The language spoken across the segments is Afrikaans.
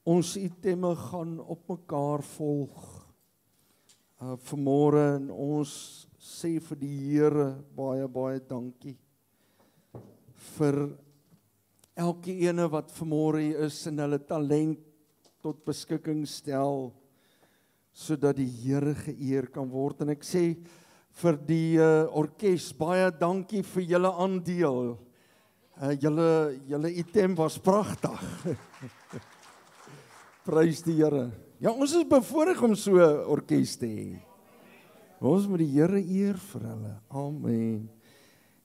Ons itemme gaan op mekaar volg. Vanmôre en ons sê vir die Here baie dankie vir elke ene wat vanmôre hier is en hulle talent tot beskikking stel sodat die Here geëer kan word. En ek sê vir die orkes baie dankie vir julle aandeel. Julle item was pragtig. Prys die Here. Ja, ons is bevoorreg om so 'n orkes te hê. Ons moet die Here eer vir hulle. Amen.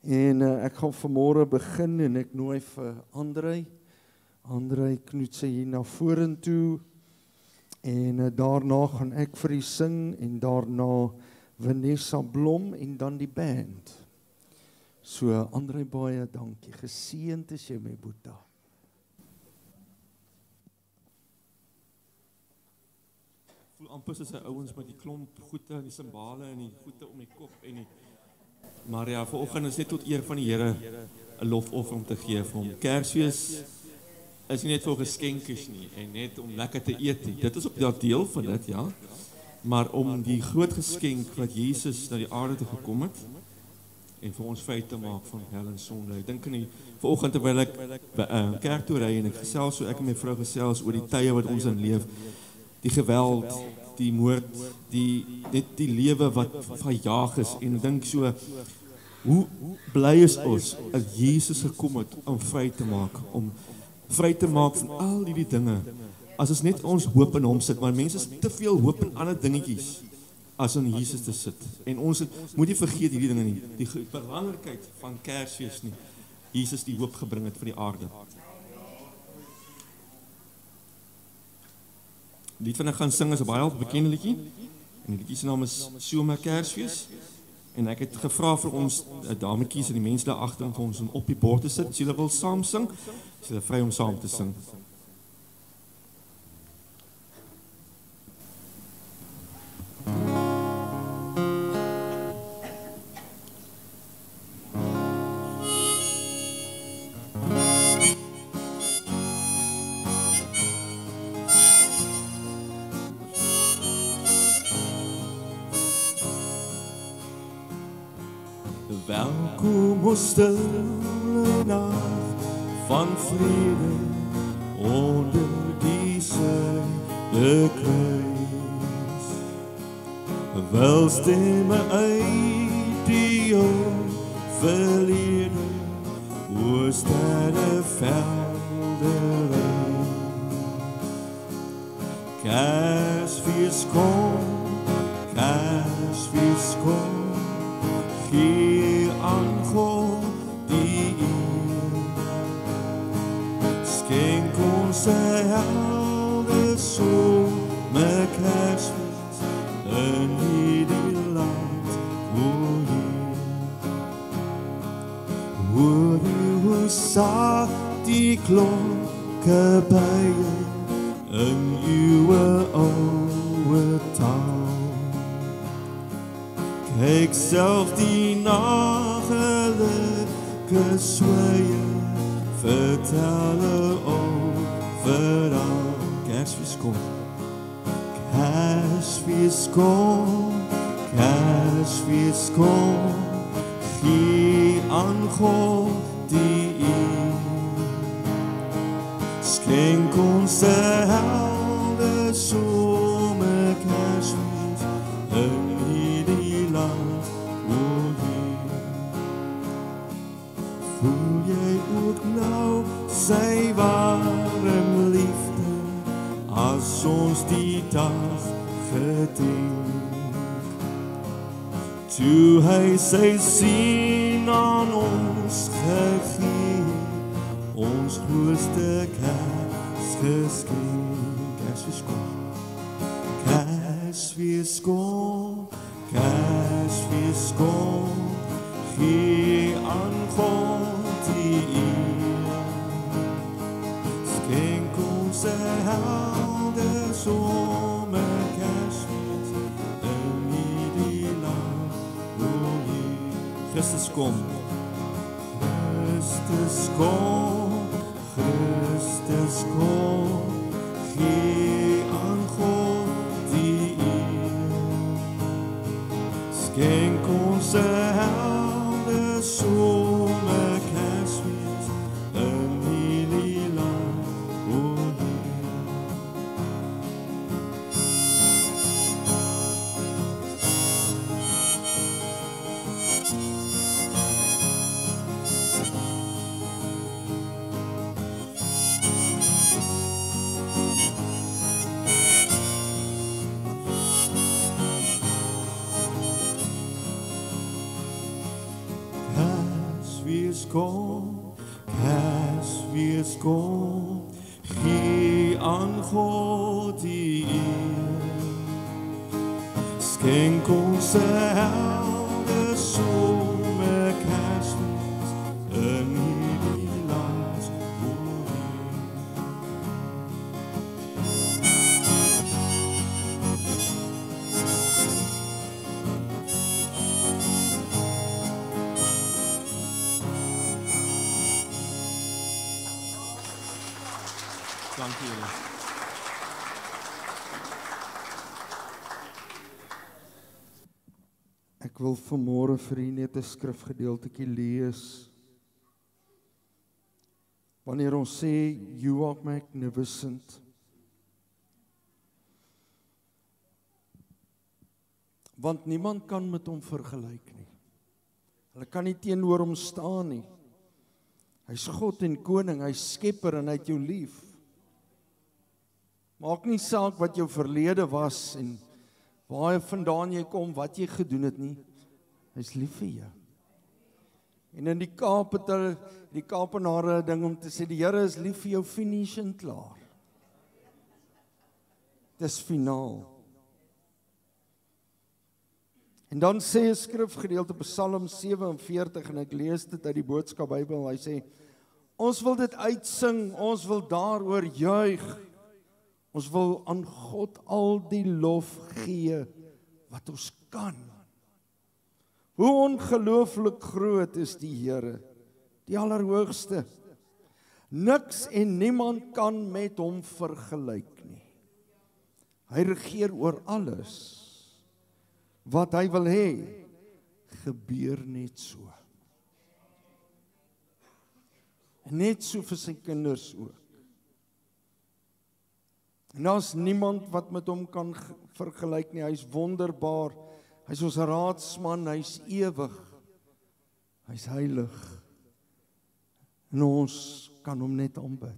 En ek gaan vanmôre begin en ek nooi vir Andrei Knoetse hier na vorentoe. En daarna gaan ek vir u sing en daarna Vanessa Blom en dan die band. So Andrei, baie dankie. Geseënd is jy my boeta. Amper soos hy ouens met die klomp goede en die simbale en die goede om die kop en die... Maar ja, vanoggend is net tot eer van die Here 'n lofoffer om te gee vir hom. Kersfees is nie net vir geskenkies nie en net om lekker te eet nie. Dit is ook daar deel van dit, ja. Maar om die groot geskenk wat Jesus na die aarde toe gekom het en vir ons feit te maak van hel en sonde. Ek dink in vanoggend terwyl ek kerk toe ry en ek gesels so ek en my vrou gesels oor die tye wat ons in leef. Die geweld, die moord, net die lewe wat verjaag is en dink so, hoe bly is ons dat Jesus gekom het om vry te maak van al die dinge. As ons net ons hoop in hom sit, maar mense is te veel hoop in ander dingetjies as in Jesus te sit. En ons moet nie vergeet hierdie dinge nie, die belangrikheid van Kersfees nie. Jesus die hoop gebring het vir die aarde. Die lied wat ek gaan sing is 'n baie bekende liedjie. En die liedjie se naam is Somer Kersfees. En ek het gevra vir ons dametjies en die mense daar agter om vir ons op die bord te sit. As julle wil saam sing, is julle vry om saam te sing. Welkom o stille nacht van vrede onder die zuiderkruis. Wel stemmen uit die jou verlede oor sterre velden rein. Kersfees kom, gee aan God die eer. Skenk ons 'n helder somer Kersfees in hierdie land, o Heer. Hoor hoe sag die klonke buie in uwe oude taal. Kyk self die nagelike sweye, vertel overal. Kersfees kom, Kersfees kom, Kersfees kom, gee aan God die eer. Skenk ons 'n helder somer Kersfees in hierdie land, o Heer. Voel jy ook nou sy warm liefde as ons die dag gedenk? Toe hy sy seun aan ons gegee, ons grootste Kersgeskenk. Kersfees kom, Kersfees kom, Kersfees kom, gee aan God die eer. Skenk ons 'n helder somer Kersfees in hierdie land, o Heer. Christus kom, Christus kom, Christus kom, gee aan God die eer. Skenk ons 'n helder somer Kersfees in hierdie land, o Heer. Kersfees kom, gee aan God die eer. Skenk ons 'n helder somer Kersfees in hierdie land, o Heer. Dankie julle. Ek wil vanmôre vir u net 'n skrifgedeeltjie lees. Wanneer ons sê you are magnificent, want niemand kan met hom vergelyk nie. Hulle kan nie teenoor hom staan nie. Hy's God en koning, hy's skepper en hy het jou lief. Maak nie saak wat jou verlede was en waar jy vandaan jy kom, wat jy gedoen het nie. Hy's lief vir jou. En in die Kaap het hulle, die Kaapenare 'n ding om te sê, die Here is lief vir jou, finish en klaar. Dis finaal. En dan sê 'n skrifgedeelte Psalm 47 en ek lees dit uit die Boodskap Bybel. Hy sê, ons wil dit uitsing, ons wil daaroor juig. Ons wil aan God al die lof gee wat ons kan. Hoe ongelooflik groot is die Here, die Allerhoogste. Niks en niemand kan met hom vergelyk nie. Hy regeer oor alles. Wat hy wil hê, gebeur net so. En net so vir sy kinders ook. En daar's niemand wat met hom kan vergelyk nie. Hy's wonderbaar. Hy's ons raadsman, hy's ewig. Hy's heilig. En ons kan hom net aanbid.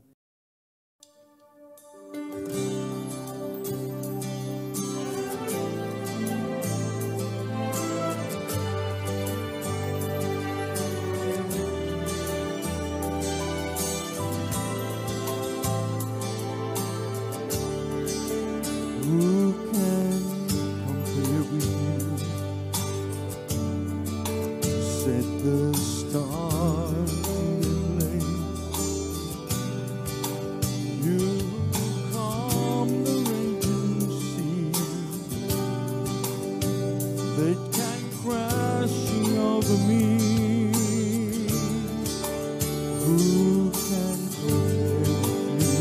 Who can compare with you? Set the stars in their place. You calm the raging sea that came crashing over me. Who can compare with you?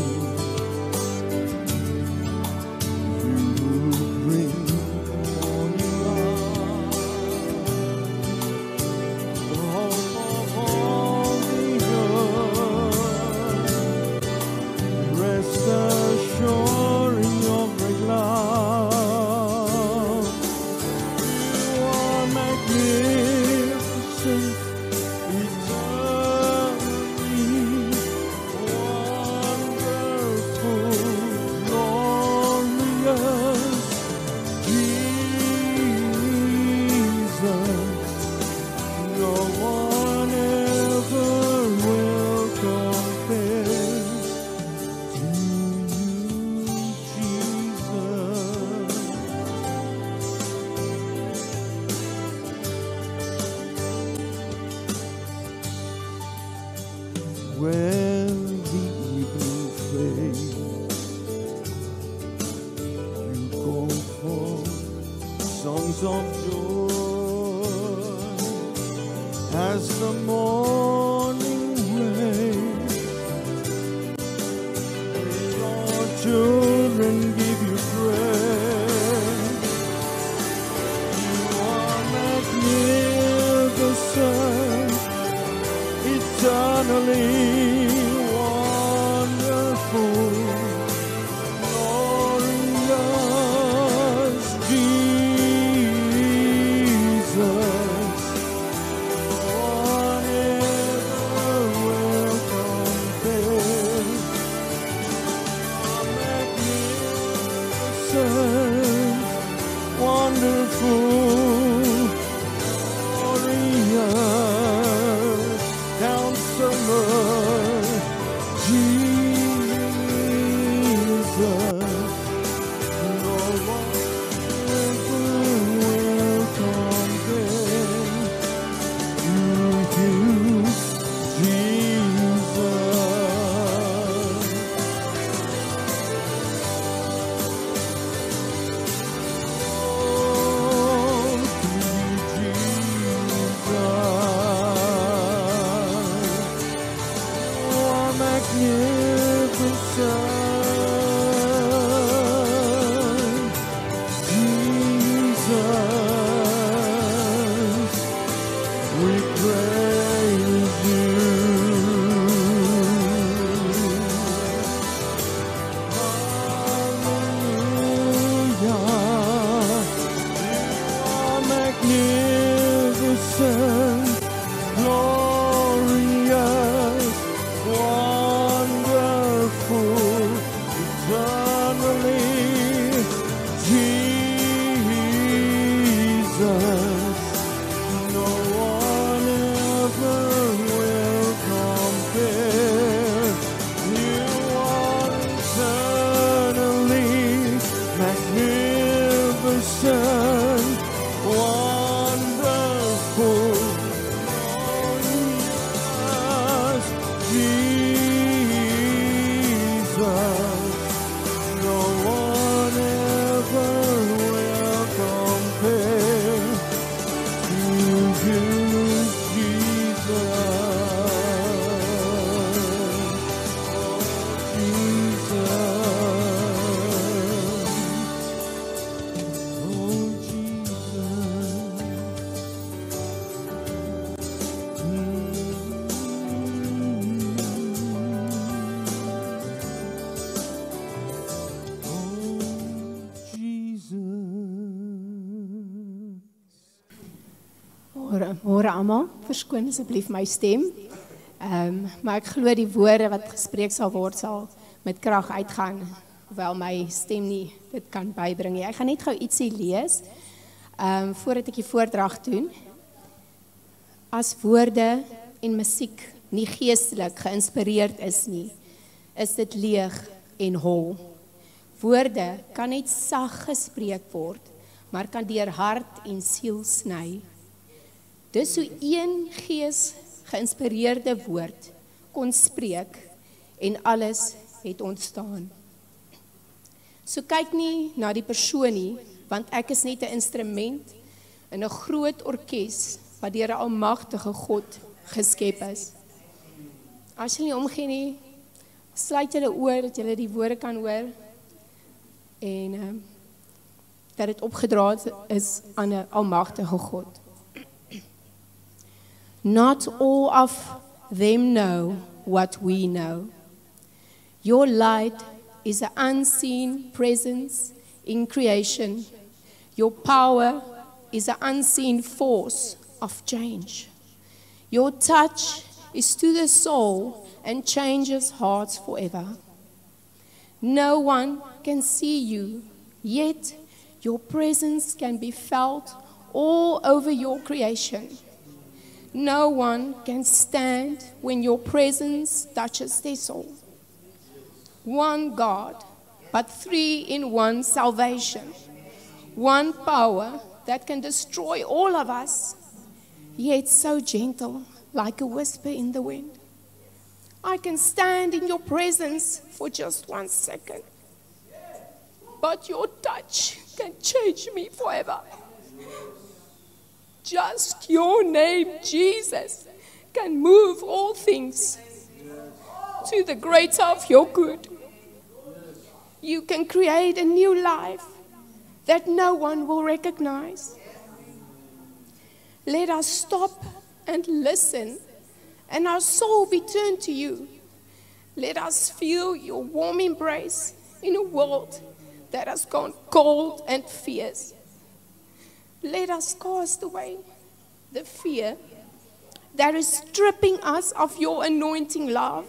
When the evening fades, you call for songs of joy as the morning rain. Your joy we praise you. Hallelujah, you are magnificent, glorious, wonderful, eternally, Jesus. No one ever will compare. You are eternally magnificent, wonderful, glorious, Jesus. No one ever will compare to you, Jesus. Môre almal, verskoon asseblief my stem. Maar ek glo die woorde wat gespreek sal word sal met krag uitgaan, hoewel my stem nie dit kan bybring nie. Ek gaan net gou ietsie lees voordat ek die voordrag doen. As woorde en musiek nie geestelik geïnspireerd is nie, is dit leeg en hol. Woorde kan net sag gespreek word, maar kan deur hart en siel sny. Dis hoe een gees geïnspireerde woord kon spreek en alles het ontstaan. So kyk nie na die persoon nie, want ek is net 'n instrument in 'n groot orkes wat deur 'n almagtige God geskep is. As jy nie omgee nie, sluit julle oor dat julle die woorde kan hoor en dat dit opgedra is aan 'n almagtige God. Not all of them know what we know. Your light is an unseen presence in creation. Your power is an unseen force of change. Your touch is to the soul and changes hearts forever. No one can see you, yet your presence can be felt all over your creation. No one can stand when your presence touches their soul. One God, but three in one salvation. One power that can destroy all of us, yet so gentle, like a whisper in the wind. I can stand in your presence for just 1 second, but your touch can change me forever. Just your name, Jesus, can move all things to the greater of your good. You can create a new life that no one will recognize. Let us stop and listen, and our soul be turned to you. Let us feel your warm embrace in a world that has gone cold and fierce. Let us cast away the fear that is stripping us of your anointing love.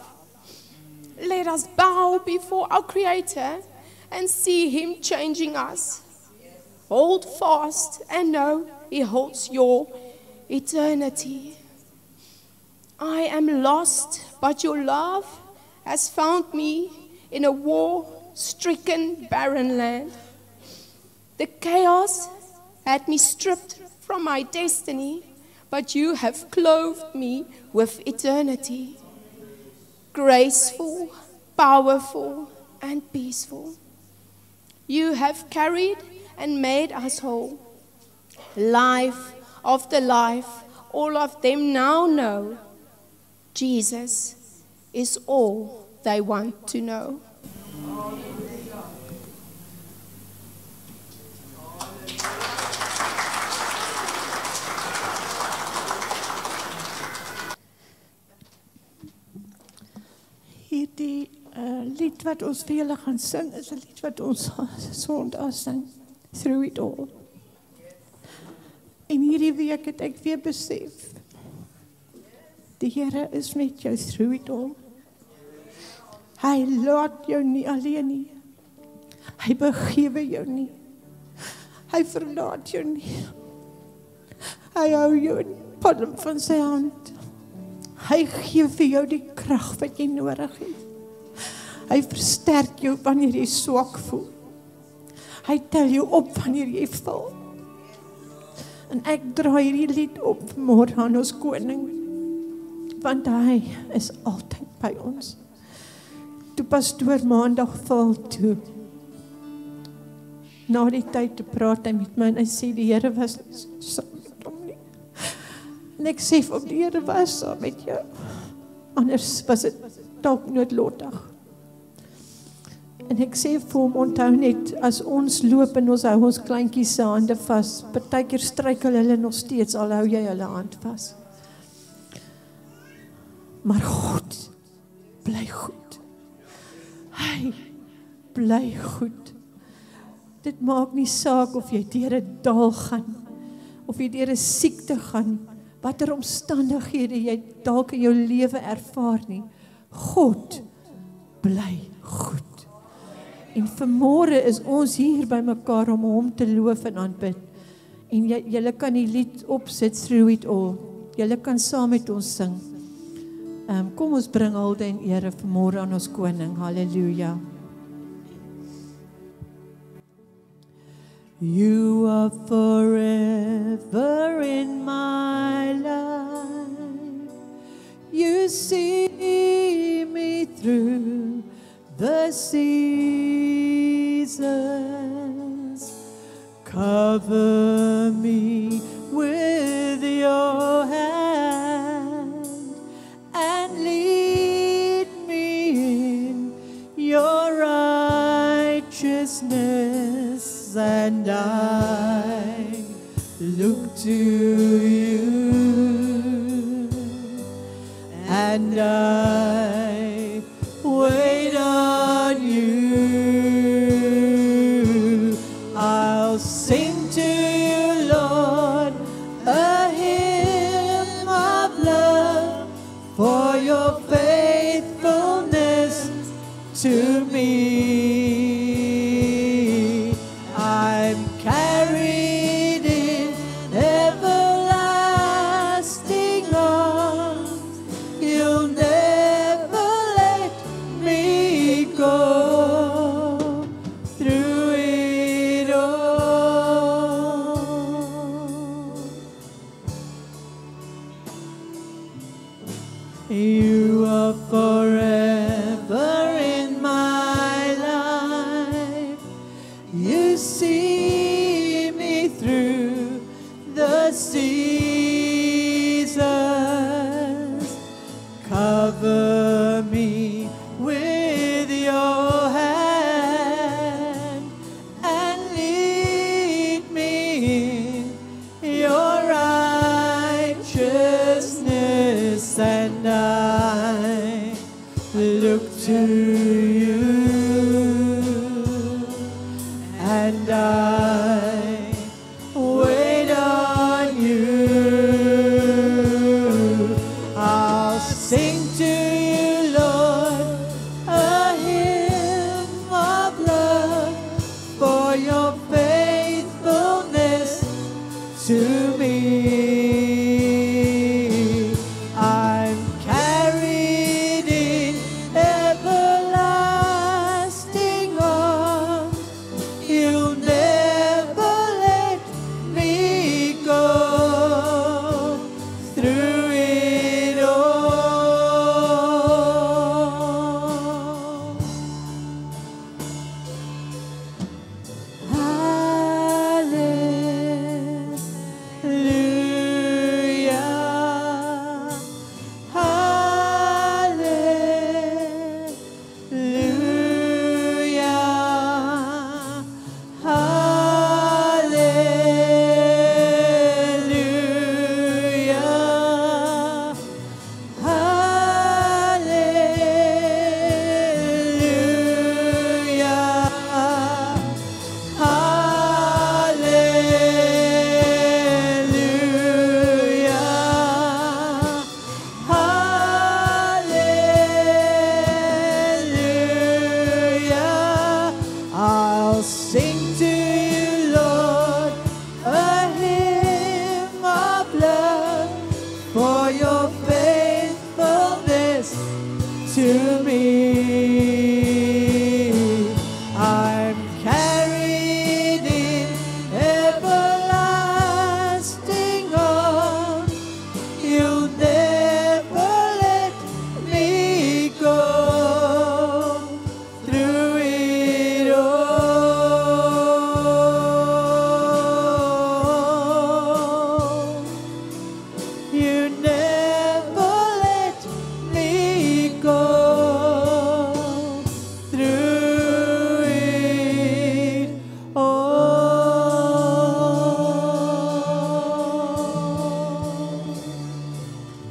Let us bow before our Creator and see Him changing us. Hold fast and know He holds your eternity. I am lost, but your love has found me in a war-stricken barren land. The chaos had me stripped from my destiny, but you have clothed me with eternity. Graceful, powerful, and peaceful. You have carried and made us whole. Life after life, all of them now know Jesus is all they want to know. Die lied wat ons vir julle gaan sing, is 'n lied wat ons Sondag sing, Through It All. En hierdie week het ek weer besef, die Here is met jou through it all. Hy laat jou nie alleen nie. Hy begewe jou nie. Hy verlaat jou nie. Hy hou jou in die palm van sy hand. Hy gee vir jou die krag wat jy nodig het. Hy versterk jou wanneer jy swak voel. Hy tel jou op wanneer jy val. En ek draai hierdie lied op môre aan ons koning, want hy is altyd by ons. Toe pastoor Maandag val toe, na die tyd te praat hy met my en hy sê die Here was saam met hom nie. En ek sê vir die Here was saam met jou, anders was dit dalk noodlottig. En ek sê vir hom, onthou net, as ons loop en ons hou ons kleintjies se hande vas, partykeer struikel hulle nog steeds, al hou jy hulle hand vas. Maar God bly goed. Hy bly goed. Dit maak nie saak of jy deur 'n dal gaan, of jy deur 'n siekte gaan, watter omstandighede jy dalk in jou lewe ervaar nie. God bly goed. En vanmôre is ons hier by mekaar om hom te loof en aanbid. En julle kan die lied opsit, Through It All. Julle kan saam met ons sing. Kom ons bring hulde en ere vanmôre aan ons koning. Halleluja. You are forever in my life. You see me through the seasons. Cover me with your hand and lead me in your righteousness, and I look to you, and I wait on you. I'll sing to you, Lord, a hymn of love for your faithfulness to me. I'm carried in everlasting arms. You'll never let me go through it all. You are forever in my life. You see me through the seasons. Cover me with your hand and lead me in your righteousness, and I look to you, and I wait on you. I'll sing to you, Lord, a hymn of love for your faithfulness to me. I'm carried in everlasting your faithfulness to me. I'm carried in everlasting arms. You'll never let me go. Through it all, you never let me go. Through it all.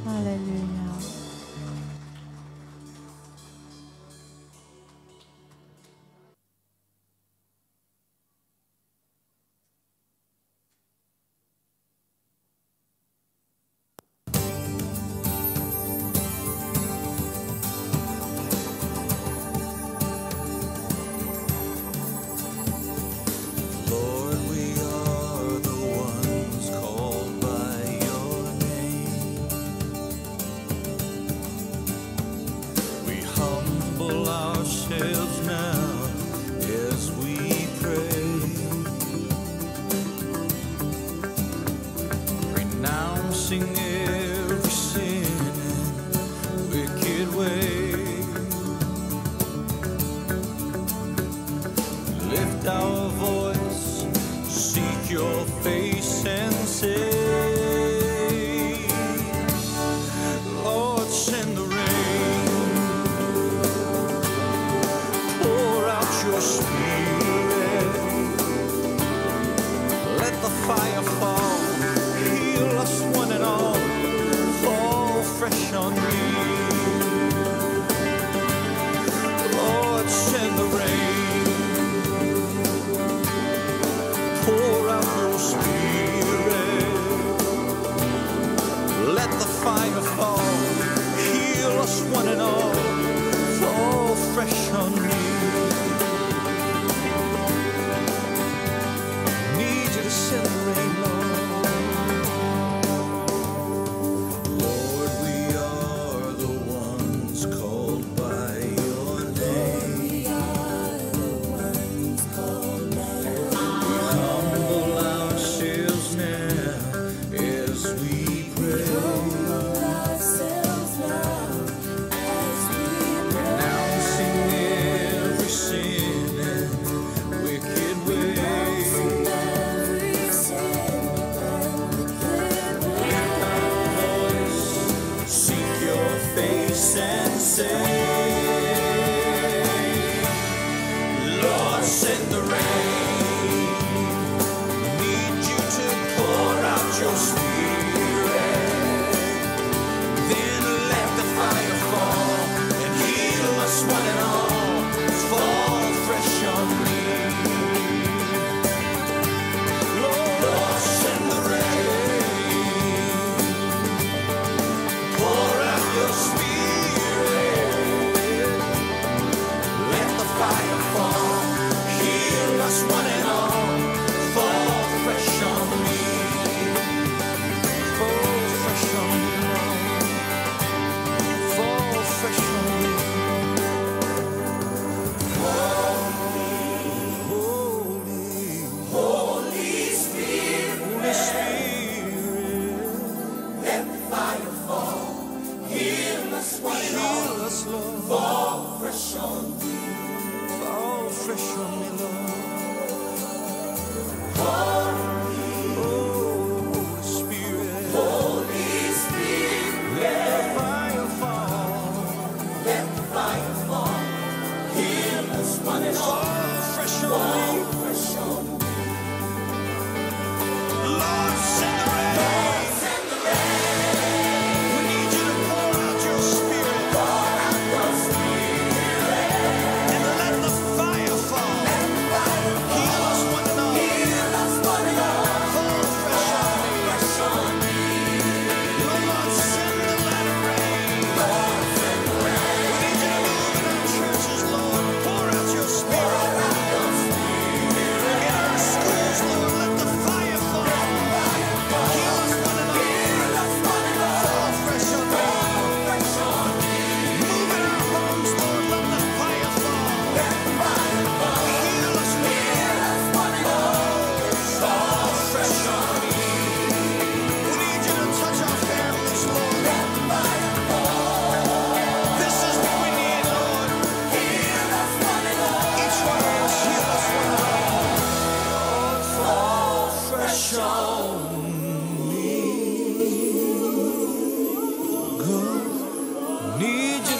Hallelujah. Lord, we are the ones called by your name. We humble ourselves now as we pray, renouncing every sin and wicked way. Lift our voice, seek your face and say, Lord, send the rain, pour out your spirit, let the fire fall, heal us one and all, fall fresh on me. Lord, send the rain, pour out your spirit, let the fire fall, heal us one and all, fall fresh on me. Need you to send the rain, Lord. Lord, we are the ones called by your name. Humble ourselves now as we pray, renouncing every sin and wicked way. Lift our voice, seek your face and say, Lord, send the rain. Need you to pour out your spirit, then let the fire fall and heal us one and all, fall fresh on me. Lord, send the rain, pour out your spirit, let the fire fall, heal us one and all, fall fresh on me, fall fresh on me, Lord, fall fresh on me. Holy Spirit, let the fire fall, heal us one and all, Lord, fall fresh on me, fall fresh on me, Lord. Holy Spirit, let the fire fall, heal us one and all, fall fresh on me. Lord, send the rain. We need you to pour out your spirit, and let the fire fall.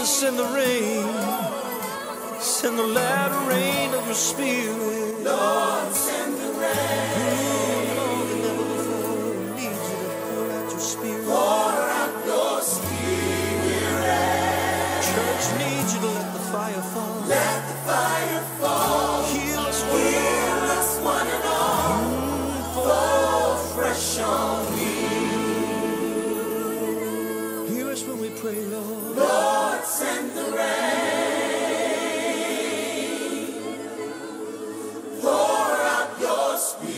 Jesus, send the rain. Send the latter rain of your Spirit. Lord, send the rain. Lord, the never before. We need you to pour out your Spirit. Pour out your Spirit. Church needs you to let the fire fall. Let the fire fall. Heal us one and all. Fall fresh on me. Hear us when we pray, Lord. Lord, send the rain. Pour out your Spirit.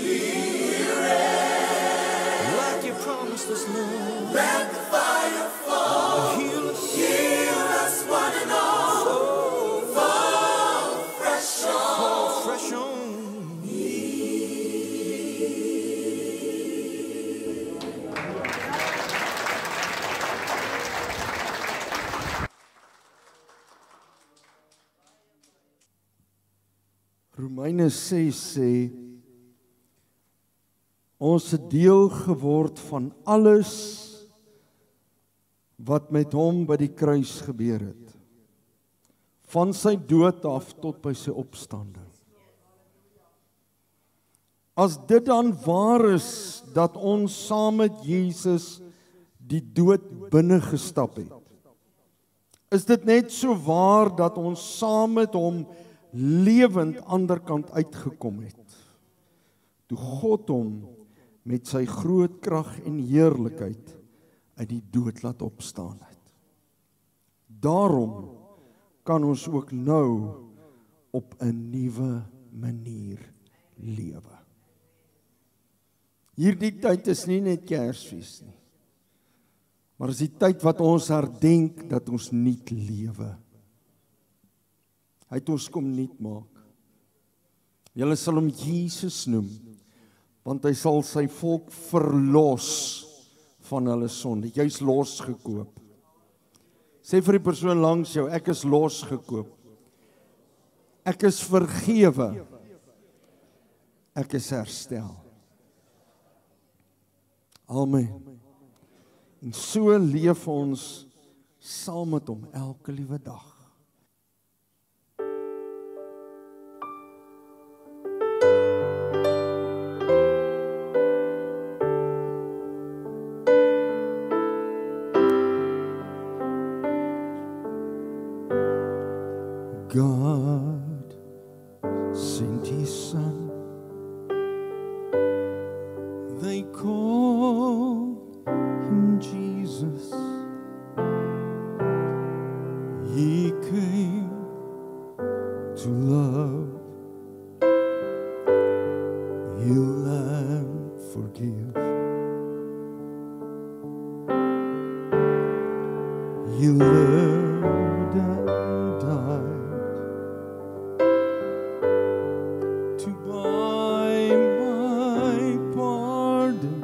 Like you promised us, Lord. Let the fire fall. Heal us one and all. Fall fresh on me. Romeine 6 sê, ons het deel geword van alles wat met hom by die kruis gebeur het. Van sy dood af tot by sy opstanding. As dit dan waar is dat ons saam met Jesus die dood binne gestap het, is dit net so waar dat ons saam met hom lewend ander kant uitgekom het. Toe God hom met sy groot krag en heerlikheid uit die dood laat opstaan het. Daarom kan ons ook nou op 'n nuwe manier lewe. Hierdie tyd is nie net Kersfees nie, maar is die tyd wat ons herdenk dat ons nuut lewe. Hy het ons kom nuut maak. Julle sal hom Jesus noem, want hy sal sy volk verlos van hulle sonde. Jy's losgekoop. Sê vir die persoon langs jou, ek is losgekoop. Ek is vergewe. Ek is herstel. Amen. En so leef ons saam met hom elke liewe dag. God sent his son. They call him Jesus. He came to love, heal and forgive. He lived and died to buy my pardon.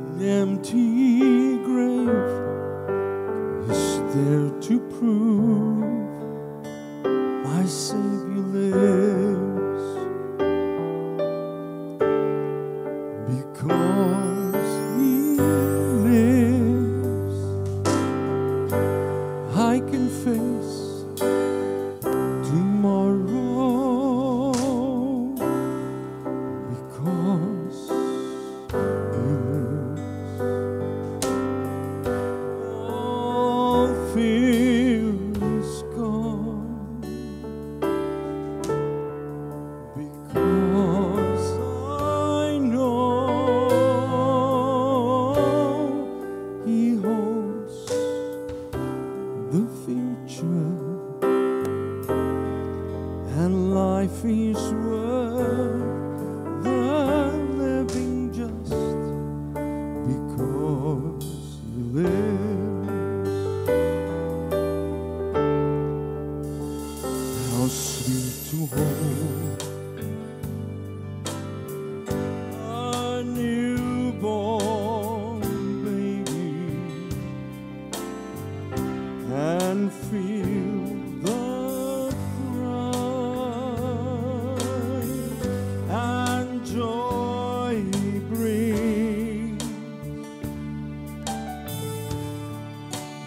An empty grave is there to prove my Savior lives, because He lives. I can face tomorrow because He lives. All fear is gone.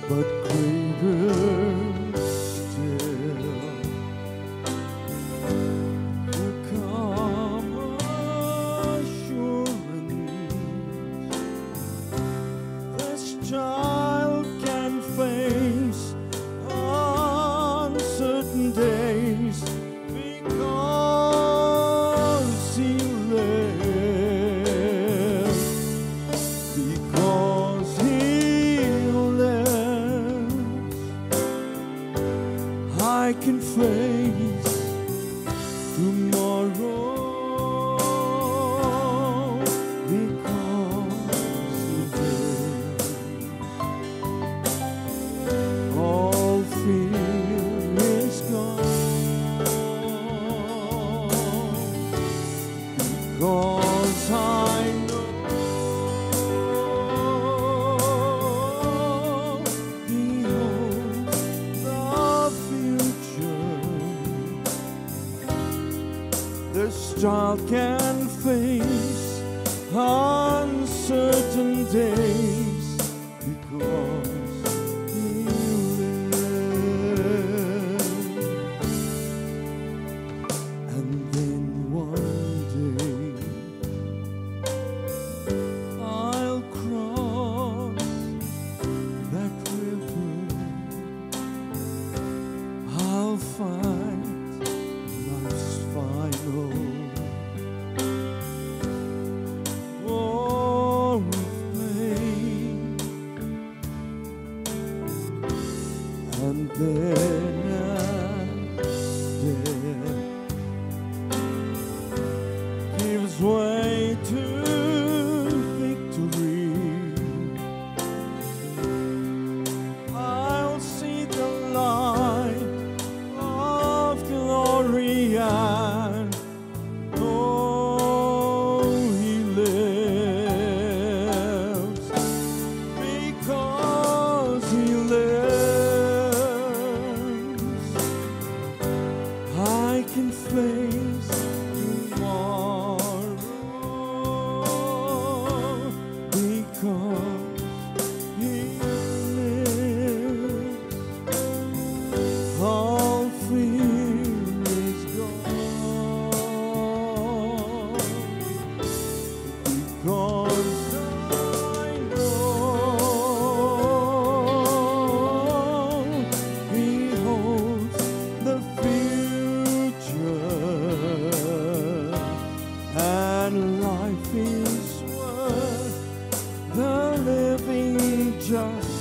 but greater still. The calm assurance this child can face uncertain days because he lives. Because he lives, I can face tomorrow because he lives. All fear is gone because I know he holds the future. This child can face uncertain days because he lives. And then one day I'll cross that river. I'll find life's final war of pain. And then death gives way to victory. I'll see the light of glory and know he lives. Because he lives, I can face tomorrow. Because he lives, all fear is gone. Because I know he holds the future, and life is worth the living just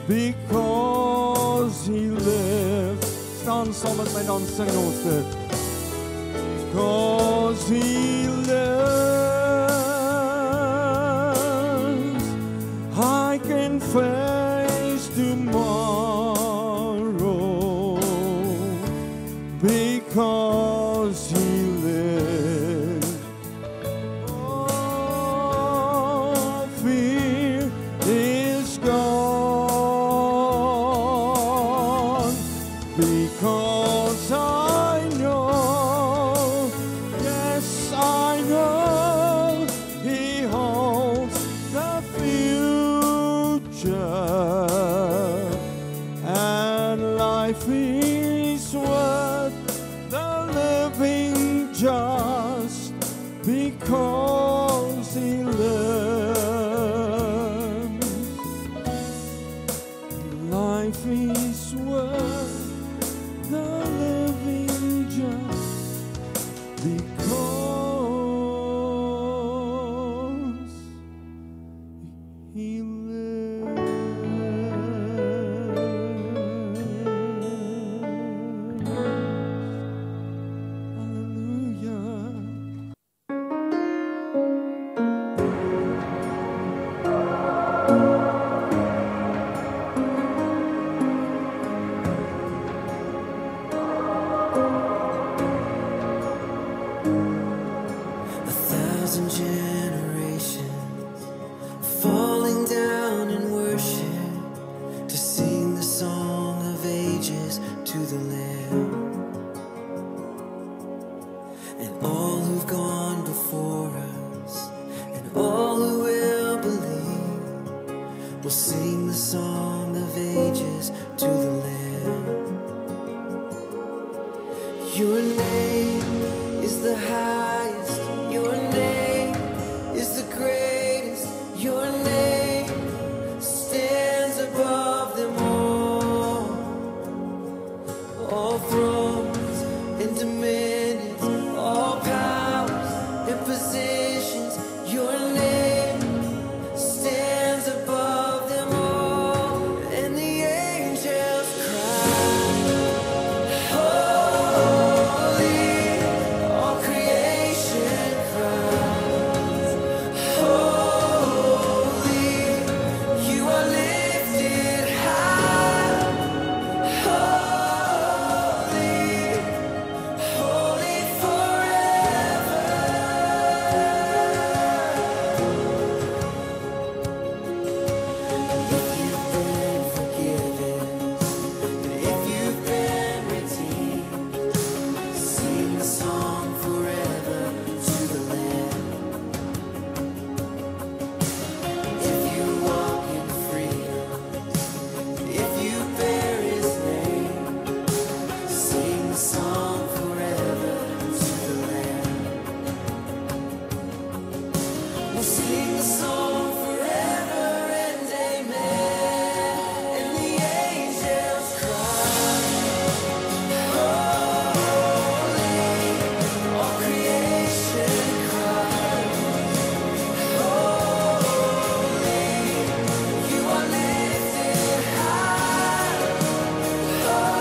because he lives. Staan saam met my, dan sing ons dit. Because he lives, I can face tomorrow. Because he lives, all fear is gone. Because I know, yes I know, he holds the future, and life is worth the living just because he lives. Life is worth the living just because he lives. Hallelujah. We'll sing the song of ages to the Lamb. Your name is the highest, your name is the greatest, your name stands above them all. All thrones and dominions, all powers and positions, your name stands above them all. And the angels cry, holy, all creation cries, holy, you are lifted high, holy, holy forever. If you've been forgiven, if you've been redeemed, sing the song forever to the Lamb. If you walk in freedom, if you bear His name, sing the song forever to the Lamb. We'll sing the song forever and amen. And the angels cry, holy, all creation cries, holy, you are lifted high, holy,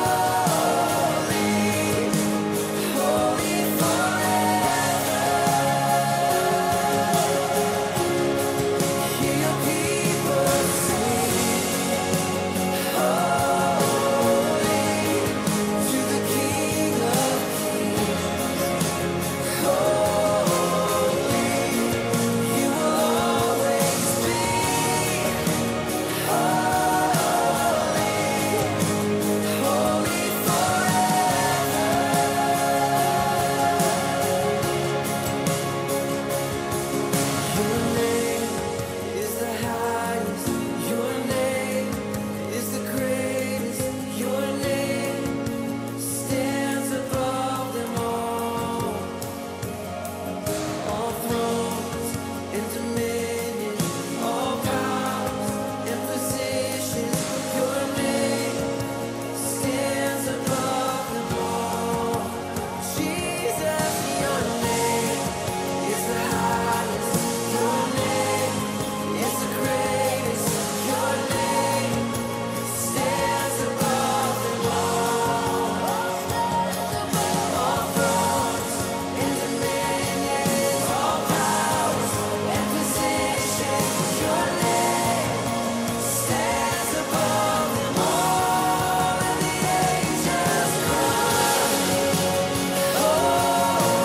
holy forever. Hear your people sing, holy, to the King of Kings, holy, you will always be, holy, holy forever. Your name is the highest, your name is the greatest, your name stands above them all. All thrones and dominions, all powers and positions, your name stands above them all. Jesus, your name is the highest, your name is the greatest, your name stands above them all. All thrones and dominions, all powers and positions, your name stands above them all. And the angels cry, holy,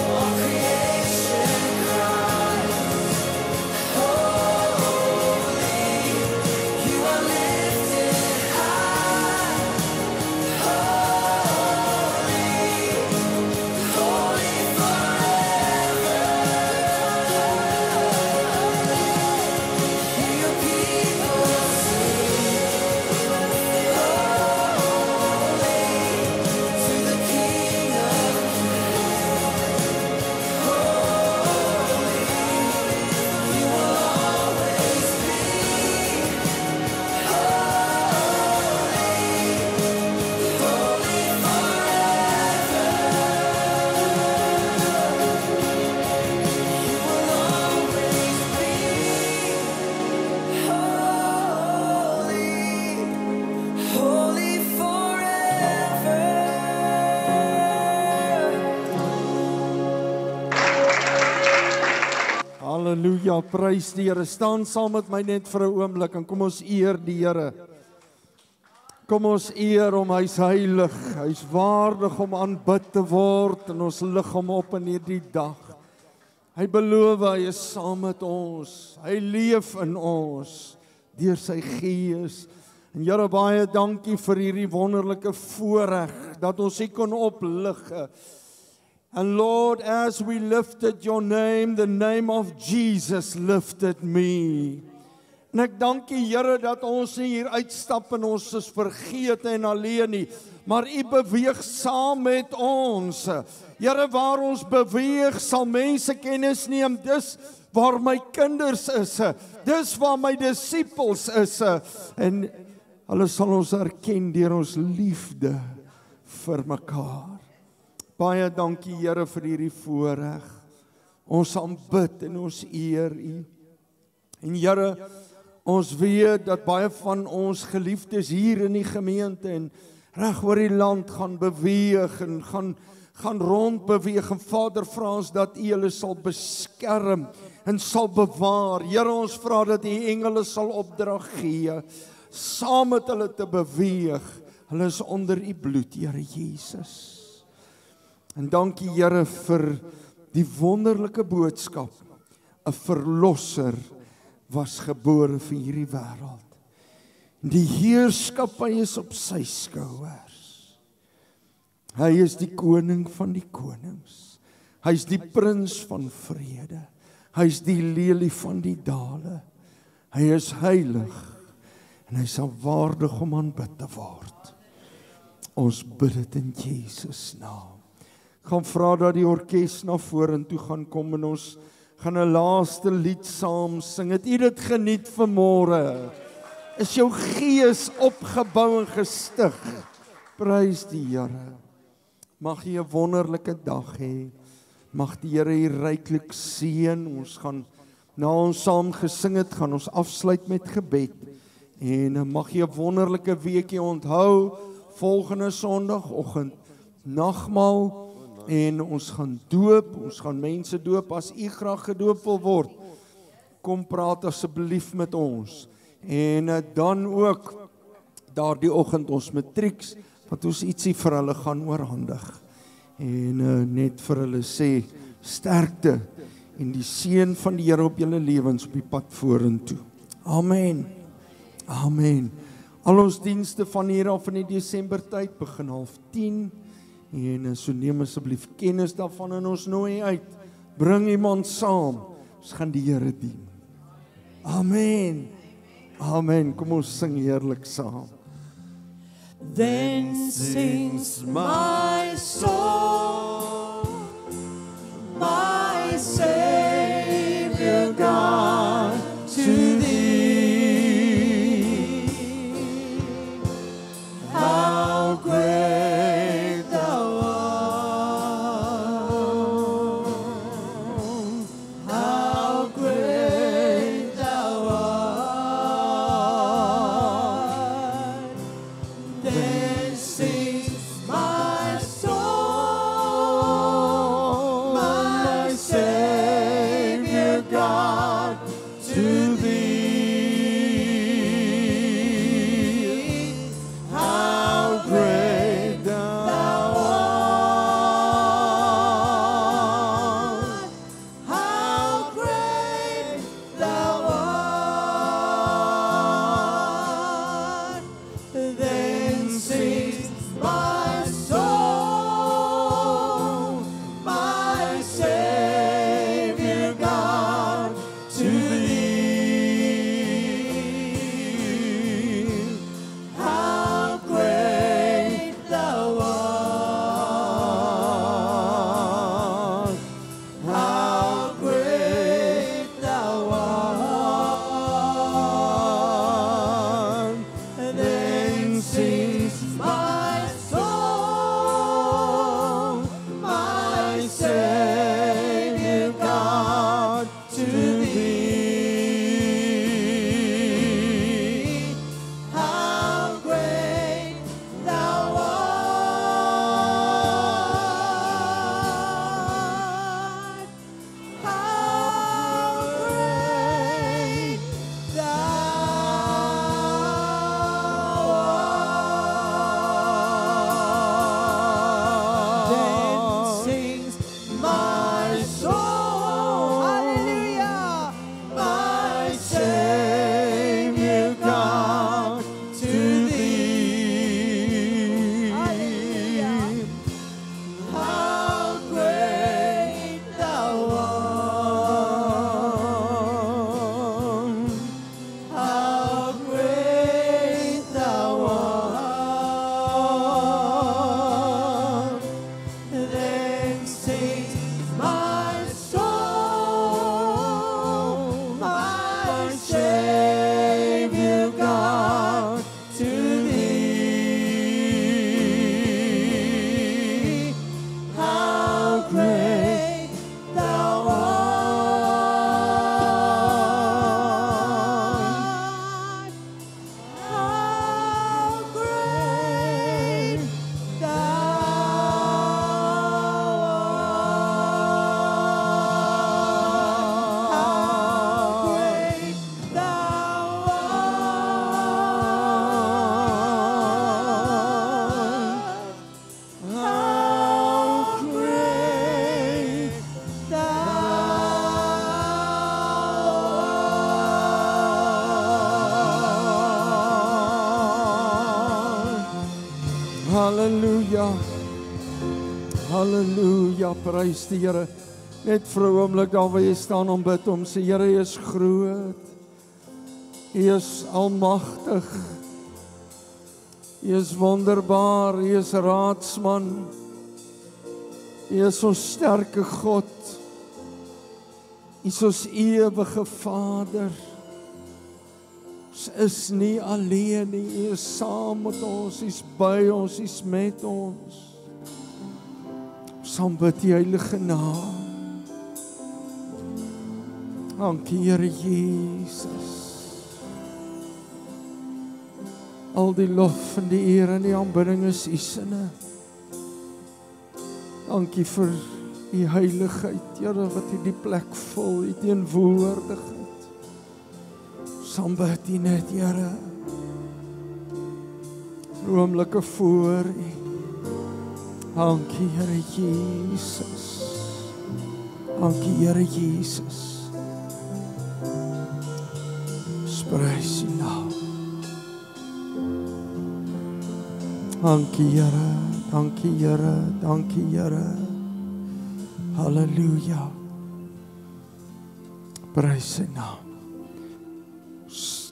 all creation cries, holy, you are lifted high, holy, holy forever. Hear your people sing, holy, to the King of Kings, holy, you will always be, holy, holy forever. You will always be, holy, holy forever. Halleluja, prys die Here. Staan saam met my net vir 'n oomblik en kom ons eer die Here. Kom ons eer hom, hy's heilig, hy's waardig om aanbid te word en ons lig hom op in hierdie dag. Hy beloof hy is saam met ons. Hy leef in ons deur sy Gees. En Here, baie dankie vir hierdie wonderlike voorreg dat ons hier kon oplig. And Lord, as we lifted your name, the name of Jesus lifted me. En ek dank die Here dat ons nie hier uitstap en ons is vergeet en alleen nie, maar U beweeg saam met ons. Here, waar ons beweeg, sal mense kennis neem, dis waar my kinders is, dis waar my disippels is, en hulle sal ons erken deur ons liefde vir mekaar. Baie dankie Here vir hierdie voorreg. Ons aanbid en ons eer U. En Here, ons weet dat baie van ons geliefdes hier in die gemeente en reg oor die land gaan beweeg en gaan rondbeweeg, en Vader, vra ons dat U hulle sal beskerm en sal bewaar. Here, ons vra dat U engele sal opdrag gee, saam met hulle te beweeg. Hulle is onder U bloed, Here Jesus. En dankie Here vir die wonderlike boodskap. 'n Verlosser was gebore vir hierdie wêreld. Die heerskappy is op sy skouers. Hy is die koning van die konings. Hy is die prins van vrede. Hy is die lelie van die dale. Hy is heilig en hy is waardig om aanbid te word. Ons bid dit in Jesus naam. Ek gaan vra dat die orkes na vorentoe gaan kom en ons gaan 'n laaste lied saam sing. Het U dit geniet vanmôre? Is jou gees opgebou en gestig? Prys die Here. Mag jy 'n wonderlike dag hê. Mag die Here U ryklik seën. Ons gaan, na ons saam gesing het, gaan ons afsluit met gebed. En mag jy 'n wonderlike weekie onthou. Volgende Sondagoggend nagmaal. En ons gaan doop, ons gaan mense doop. As U graag gedoop wil word, kom praat asseblief met ons. En dan ook daardie oggend ons matrieks, wat ons ietsie vir hulle gaan oorhandig. En net vir hulle sê, sterkte en die seën van die Here op julle lewens op die pad vorentoe. Amen. Amen. Al ons dienste van hier af in die Desember tyd begin 9:30. En so neem asseblief kennis daarvan en ons nooi uit. Bring iemand saam. Ons gaan die Here dien. Amen. Amen. Kom ons sing heerlik saam. Then sings my soul, my Savior God, to Thee. How great Thou art, how great Thou art. Then sings my soul, my Savior. Halleluja. Halleluja, prys die Here. Net vir 'n oomblik daar waar jy staan om bid om sê, Here, U is groot. U is almagtig. U is wonderbaar, U is raadsman. U is ons sterke God. U is ons ewige Vader. Ons is nie alleen nie, U is saam met ons, U is by ons, U is met ons. Ons aanbid die heilige naam. Dankie, Here Jesus. Al die lof en die eer en die aanbidding is U sinne. Dankie vir U heiligheid, Here, wat U die plek vul, U teenwoordigheid. Ons aanbid U net, Here. Oomblikke voor U. Dankie, Here Jesus. Dankie, Here Jesus. Prys U naam. Dankie, Here. Dankie, Here. Dankie, Here. Halleluja. Prys Sy naam.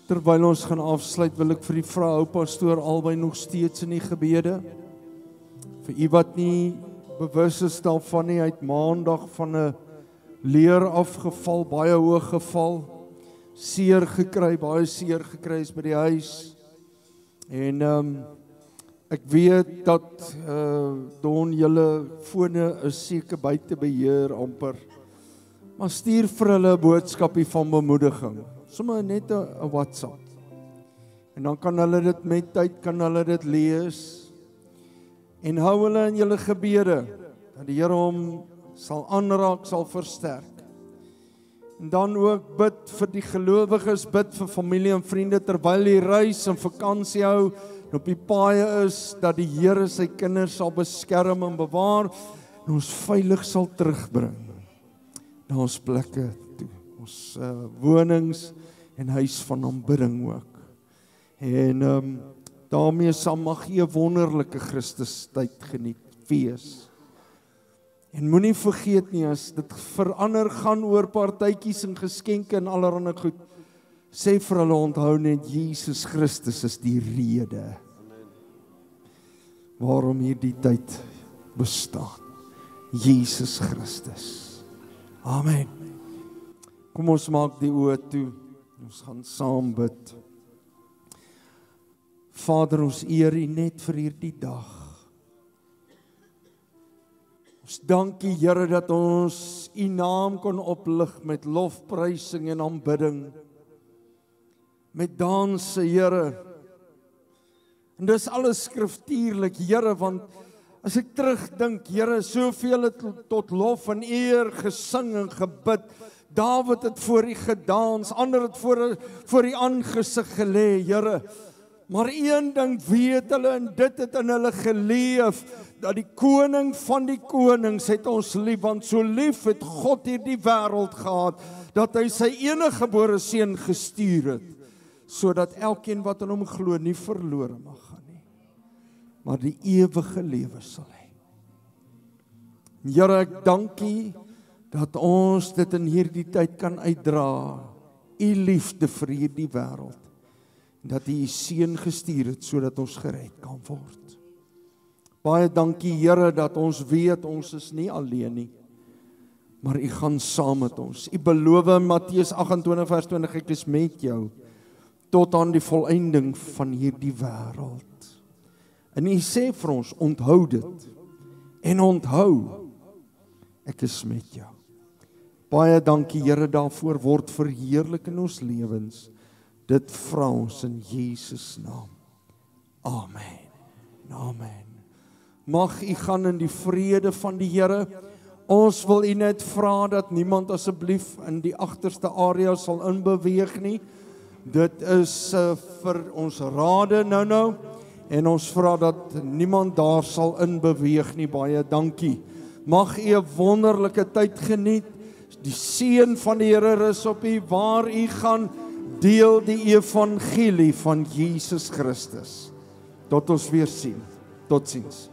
Terwyl ons gaan afsluit, wil ek vir die vrou pastoor albei nog steeds in die gebede. Vir u wat nie bewus is daarvan nie, hy het maandag van 'n leer afgeval, baie hoog geval. Seer gekry, baie seer gekry is by die huis. En ek weet dat Don julle fone is seker buite beheer amper. Maar stuur vir hulle 'n boodskapie van bemoediging. Sommige net 'n WhatsApp. En dan kan hulle dit met tyd kan hulle dit lees. En hou hulle in julle gebede dat die Here hom sal aanraak, sal versterk. En dan ook bid vir die gelowiges, bid vir familie en vriende terwyl jy reis en vakansie hou en op die paaie is, dat die Here sy kinders sal beskerm en bewaar en ons veilig sal terugbring na ons plekke toe, ons wonings en huis van aanbidding ook. En daarmee sal mag jy 'n wonderlike Christus tyd geniet, fees. En moenie vergeet nie, as dit verander gaan oor partytjies en geskenke en allerlei goed, sê vir hulle onthou net, Jesus Christus is die rede waarom hierdie tyd bestaan. Jesus Christus. Amen. Kom ons maak die oë toe, ons gaan saam bid. Vader, ons eer U net vir hierdie dag. Ons dankie, Here, dat ons U naam kon oplig met lofprysing en aanbidding, met danse, Here. En dis alles skriftuurlik, Here, want as ek terugdink, Here, soveel het tot lof en eer gesing en gebid. Dawid het voor U gedans, ander het voor U aangesig gelê, Here. Maar een ding weet hulle, en dit het in hulle geleef, dat die koning van die konings het ons lief, want so lief het God hierdie wêreld gehad, dat hy sy eniggebore seun gestuur het, sodat elkeen wat in hom glo nie verlore mag gaan nie, maar die ewige lewe sal hê. Here, ek dank U dat ons dit in hierdie tyd kan uitdra, U liefde vir hierdie wêreld, dat U U seun gestuur het, sodat ons gered kan word. Baie dankie, Here, dat ons weet, ons is nie alleen nie, maar U gaan saam met ons. U beloof in Matteus 28 vers 20, ek is met jou, tot aan die volëinding van hierdie wêreld. En U sê vir ons, onthou dit, en onthou, ek is met jou. Baie dankie, Here, daarvoor word verheerlik in ons lewens. Dit vra ons in Jesus naam. Amen. Amen. Mag U gaan in die vrede van die Here. Ons wil U net vra dat niemand asseblief in die agterste area sal inbeweeg nie. Dit is vir ons rade nou. En ons vra dat niemand daar sal inbeweeg nie. Baie dankie. Mag U 'n wonderlike tyd geniet. Die seën van die Here rus op U waar U gaan. Deel die evangelie van Jesus Christus. Tot ons weer sien. Totsiens.